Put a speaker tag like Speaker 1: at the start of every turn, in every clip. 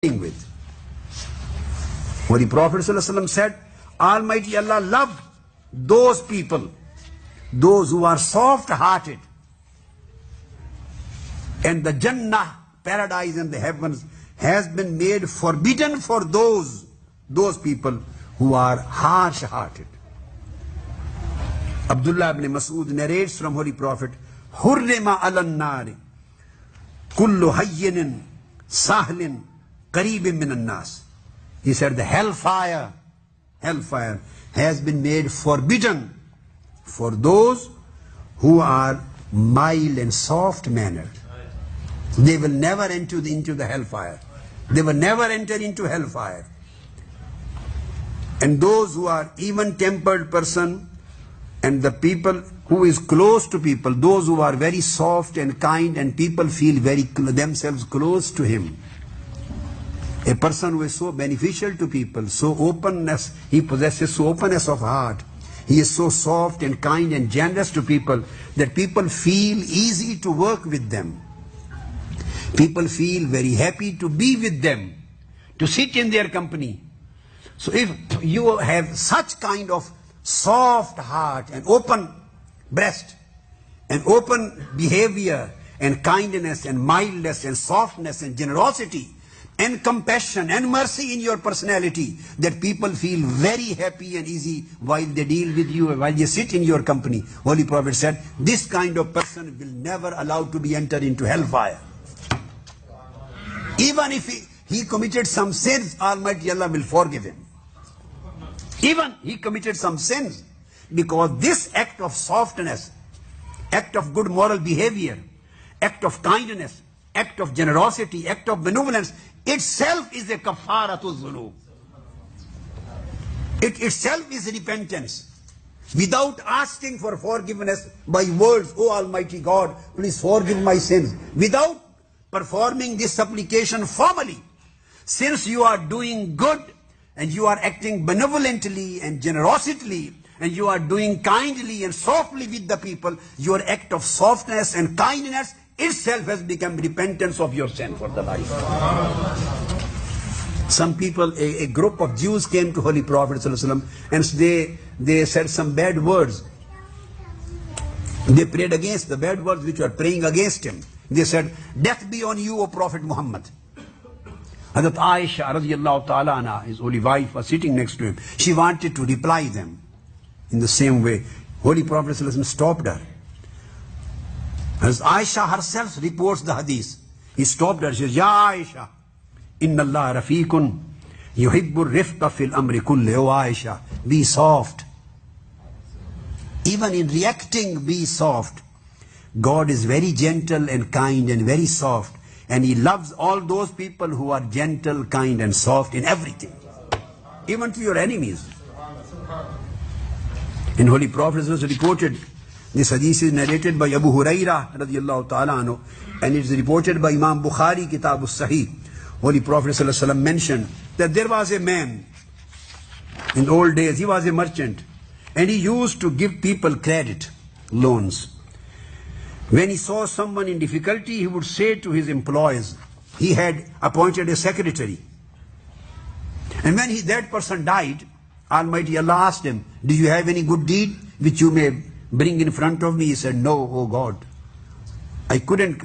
Speaker 1: with. Holy Prophet ﷺ said, Almighty Allah loved those people, those who are soft-hearted. And the Jannah, paradise in the heavens, has been made forbidden for those people who are harsh-hearted. Abdullah ibn Mas'ud narrates from Holy Prophet, Hurrima alan-nari kullu hayyinin sahlin qareebin minan nas. He said the hellfire has been made forbidden for those who are mild and soft-mannered. They will never enter into the hellfire. They will never enter into hellfire. And those who are even-tempered person, and the people who is close to people, those who are very soft and kind, and people feel themselves close to him. A person who is so beneficial to people, so openness, he possesses so openness of heart. He is so soft and kind and generous to people that people feel easy to work with them. People feel very happy to be with them, to sit in their company. So if you have such kind of soft heart and open breast and open behavior and kindness and mildness and softness and generosity and compassion and mercy in your personality, that people feel very happy and easy while they deal with you, while they sit in your company. Holy Prophet said, this kind of person will never allow to be entered into hellfire. Even if he committed some sins, Almighty Allah will forgive him. Even he committed some sins, because this act of softness, act of good moral behavior, act of kindness, act of generosity, act of benevolence, itself is a kafaratul dhunub. It itself is repentance. Without asking for forgiveness by words, "Oh Almighty God, please forgive my sins." Without performing this supplication formally, since you are doing good and you are acting benevolently and generosity, and you are doing kindly and softly with the people, your act of softness and kindness itself has become repentance of your sin for the life. Some people, a group of Jews came to Holy Prophet ﷺ, and they said some bad words. They prayed against the bad words which were praying against him. They said, "Death be on you, O Prophet Muhammad." Hazrat Aisha radiyallahu ta'ala anha, his holy wife, was sitting next to him. She wanted to reply them in the same way. Holy Prophet ﷺ stopped her. As Aisha herself reports the hadith, he stopped her. She says, "Ya Aisha, inna Allah rafiqun yuhibbur rifqa fil amri kulli." O Aisha, be soft. Even in reacting, be soft. God is very gentle and kind and very soft. And He loves all those people who are gentle, kind and soft in everything. Even to your enemies. And Holy Prophet was reported, this hadith is narrated by Abu Hurairah radiyallahu ta'ala anhu, and it is reported by Imam Bukhari, Kitab al-Sahih. Holy Prophet sallallahu alaihi wasallam mentioned that there was a man in old days, he was a merchant, and he used to give people credit, loans. When he saw someone in difficulty, he would say to his employees, he had appointed a secretary. And when that person died, Almighty Allah asked him, "Do you have any good deed which you may bring in front of me?" He said, "No, O God, I couldn't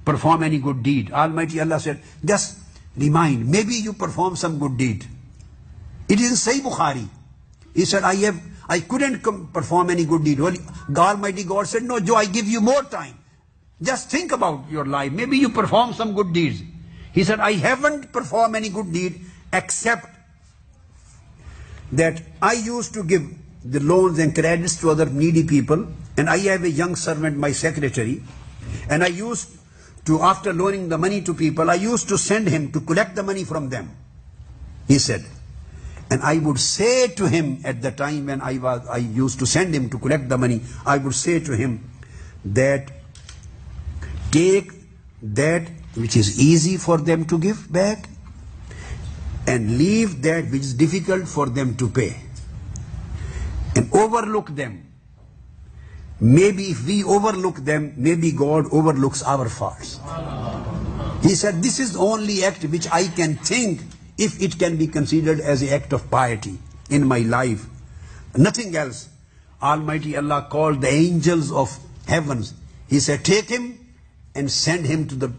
Speaker 1: perform any good deed." Almighty Allah said, "Just remind, maybe you perform some good deed." It is in Sahih Bukhari. He said, I couldn't perform any good deed. Almighty God said, "No, Joe, I give you more time. Just think about your life. Maybe you perform some good deeds." He said, "I haven't performed any good deed except that I used to give the loans and credits to other needy people, and I have a young servant, my secretary, and I used to, after loaning the money to people, I used to send him to collect the money from them." He said, and I would say to him at the time when I used to send him to collect the money, I would say to him that take that which is easy for them to give back and leave that which is difficult for them to pay. And overlook them. Maybe if we overlook them, maybe God overlooks our faults. He said, this is the only act which I can think if it can be considered as an act of piety in my life. Nothing else. Almighty Allah called the angels of heavens. He said, take him and send him to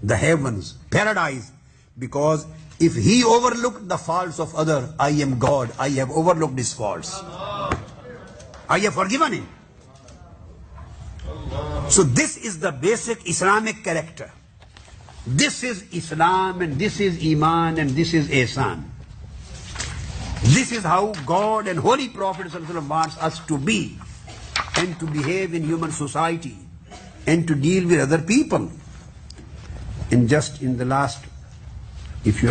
Speaker 1: the heavens, paradise. Because if he overlooked the faults of others, I am God. I have overlooked his faults. I have forgiven him. So this is the basic Islamic character. This is Islam and this is Iman and this is Ihsan. This is how God and Holy Prophet ﷺ wants us to be and to behave in human society and to deal with other people. And just in the last, if you